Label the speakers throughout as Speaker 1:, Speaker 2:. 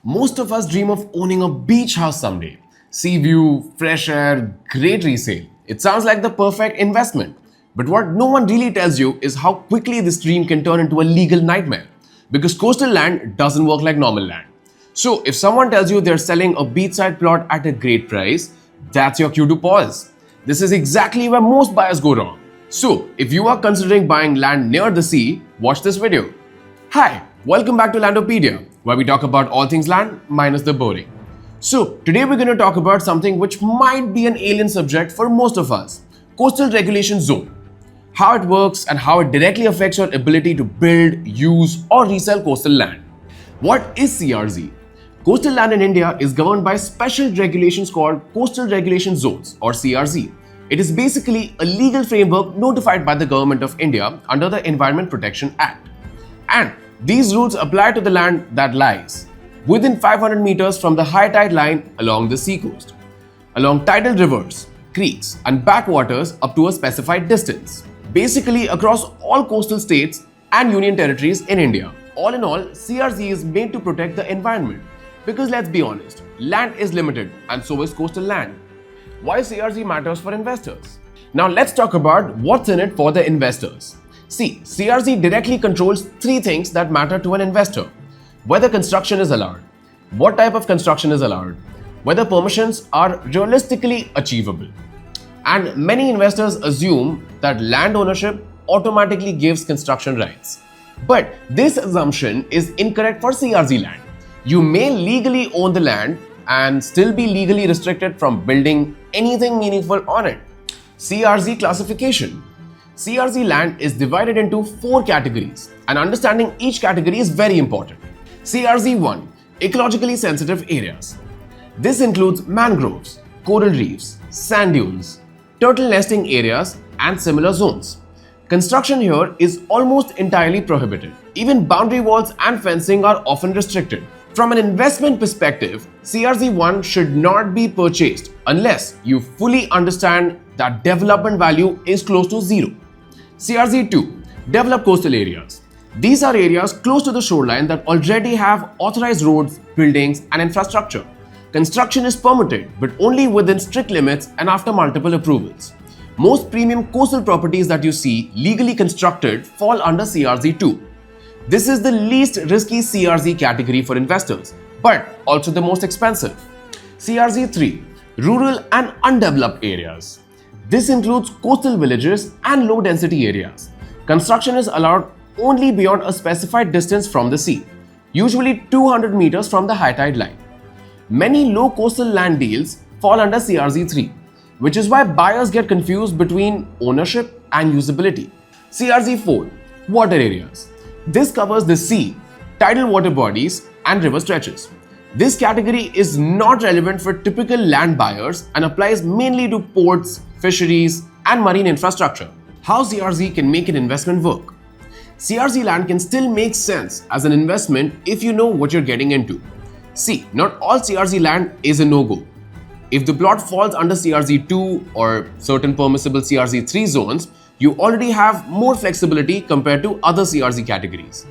Speaker 1: Most of us dream of owning a beach house someday. Sea view, fresh air, great resale. It sounds like the perfect investment. But what no one really tells you is how quickly this dream can turn into a legal nightmare. Because coastal land doesn't work like normal land. So if someone tells you they're selling a beachside plot at a great price, that's your cue to pause. This is exactly where most buyers go wrong. So if you are considering buying land near the sea, watch this video. Hi, welcome back to Landopedia, where we talk about all things land minus the boring. So today we're going to talk about something which might be an alien subject for most of us, coastal regulation zone. How it works and how it directly affects your ability to build, use or resell coastal land. What is CRZ? Coastal land in India is governed by special regulations called Coastal Regulation Zones or CRZ. It is basically a legal framework notified by the Government of India under the Environment Protection Act. And these rules apply to the land that lies within 500 meters from the high tide line along the seacoast, along tidal rivers, creeks and backwaters up to a specified distance, basically across all coastal states and union territories in India. All in all, CRZ is made to protect the environment because let's be honest, land is limited and so is coastal land. Why CRZ matters for investors? Now let's talk about what's in it for the investors. See, CRZ directly controls three things that matter to an investor. Whether construction is allowed, what type of construction is allowed, whether permissions are realistically achievable. And many investors assume that land ownership automatically gives construction rights. But this assumption is incorrect for CRZ land. You may legally own the land and still be legally restricted from building anything meaningful on it. CRZ classification. CRZ land is divided into 4 categories and understanding each category is very important. CRZ 1. Ecologically sensitive areas. This includes mangroves, coral reefs, sand dunes, turtle nesting areas and similar zones. Construction here is almost entirely prohibited. Even boundary walls and fencing are often restricted. From an investment perspective, CRZ 1 should not be purchased unless you fully understand that development value is close to zero. CRZ 2. Developed coastal areas. These are areas close to the shoreline that already have authorized roads, buildings and infrastructure. Construction is permitted but only within strict limits and after multiple approvals. Most premium coastal properties that you see legally constructed fall under CRZ 2. This is the least risky CRZ category for investors, but also the most expensive. CRZ 3. Rural and undeveloped areas. This includes coastal villages and low density areas. Construction is allowed only beyond a specified distance from the sea, usually 200 meters from the high tide line. Many low coastal land deals fall under CRZ 3, which is why buyers get confused between ownership and usability. CRZ 4. Water areas. This covers the sea, tidal water bodies and river stretches. This category is not relevant for typical land buyers and applies mainly to ports, fisheries and marine infrastructure. How CRZ can make an investment work? CRZ land can still make sense as an investment if you know what you're getting into. See, not all CRZ land is a no-go. If the plot falls under CRZ 2 or certain permissible CRZ 3 zones, you already have more flexibility compared to other CRZ categories.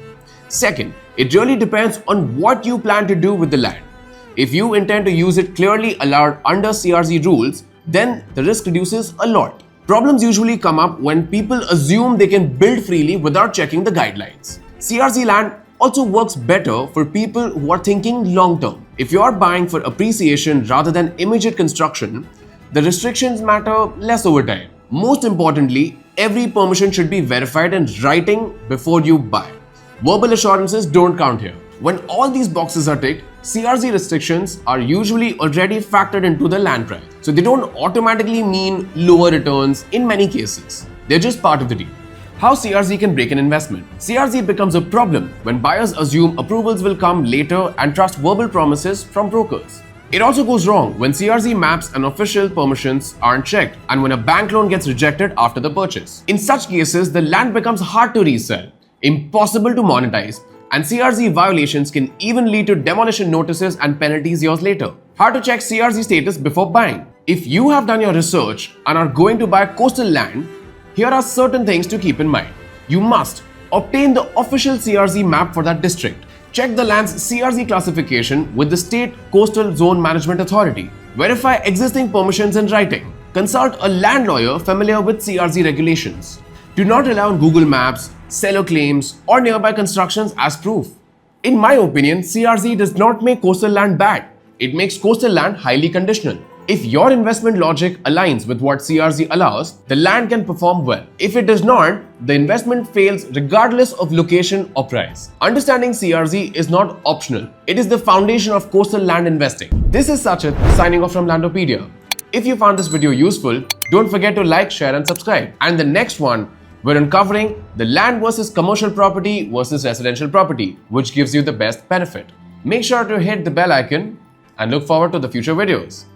Speaker 1: Second, it really depends on what you plan to do with the land. If you intend to use it clearly allowed under CRZ rules, then the risk reduces a lot. Problems usually come up when people assume they can build freely without checking the guidelines. CRZ land also works better for people who are thinking long term. If you are buying for appreciation rather than immediate construction, the restrictions matter less over time. Most importantly, every permission should be verified in writing before you buy. Verbal assurances don't count here. When all these boxes are ticked, CRZ restrictions are usually already factored into the land price. So they don't automatically mean lower returns in many cases. They're just part of the deal. How CRZ can break an investment? CRZ becomes a problem when buyers assume approvals will come later and trust verbal promises from brokers. It also goes wrong when CRZ maps and official permissions aren't checked and when a bank loan gets rejected after the purchase. In such cases, the land becomes hard to resell, impossible to monetize, and CRZ violations can even lead to demolition notices and penalties years later. How to check CRZ status before buying? If you have done your research and are going to buy coastal land, here are certain things to keep in mind. You must obtain the official CRZ map for that district. Check the land's CRZ classification with the State Coastal Zone Management Authority. Verify existing permissions in writing. Consult a land lawyer familiar with CRZ regulations. Do not rely on Google Maps, seller claims, or nearby constructions as proof. In my opinion, CRZ does not make coastal land bad. It makes coastal land highly conditional. If your investment logic aligns with what CRZ allows, the land can perform well. If it does not, the investment fails regardless of location or price. Understanding CRZ is not optional. It is the foundation of coastal land investing. This is Sachin signing off from Landopedia. If you found this video useful, don't forget to like, share and subscribe. And the next one, we're uncovering the land versus commercial property versus residential property, which gives you the best benefit. Make sure to hit the bell icon and look forward to the future videos.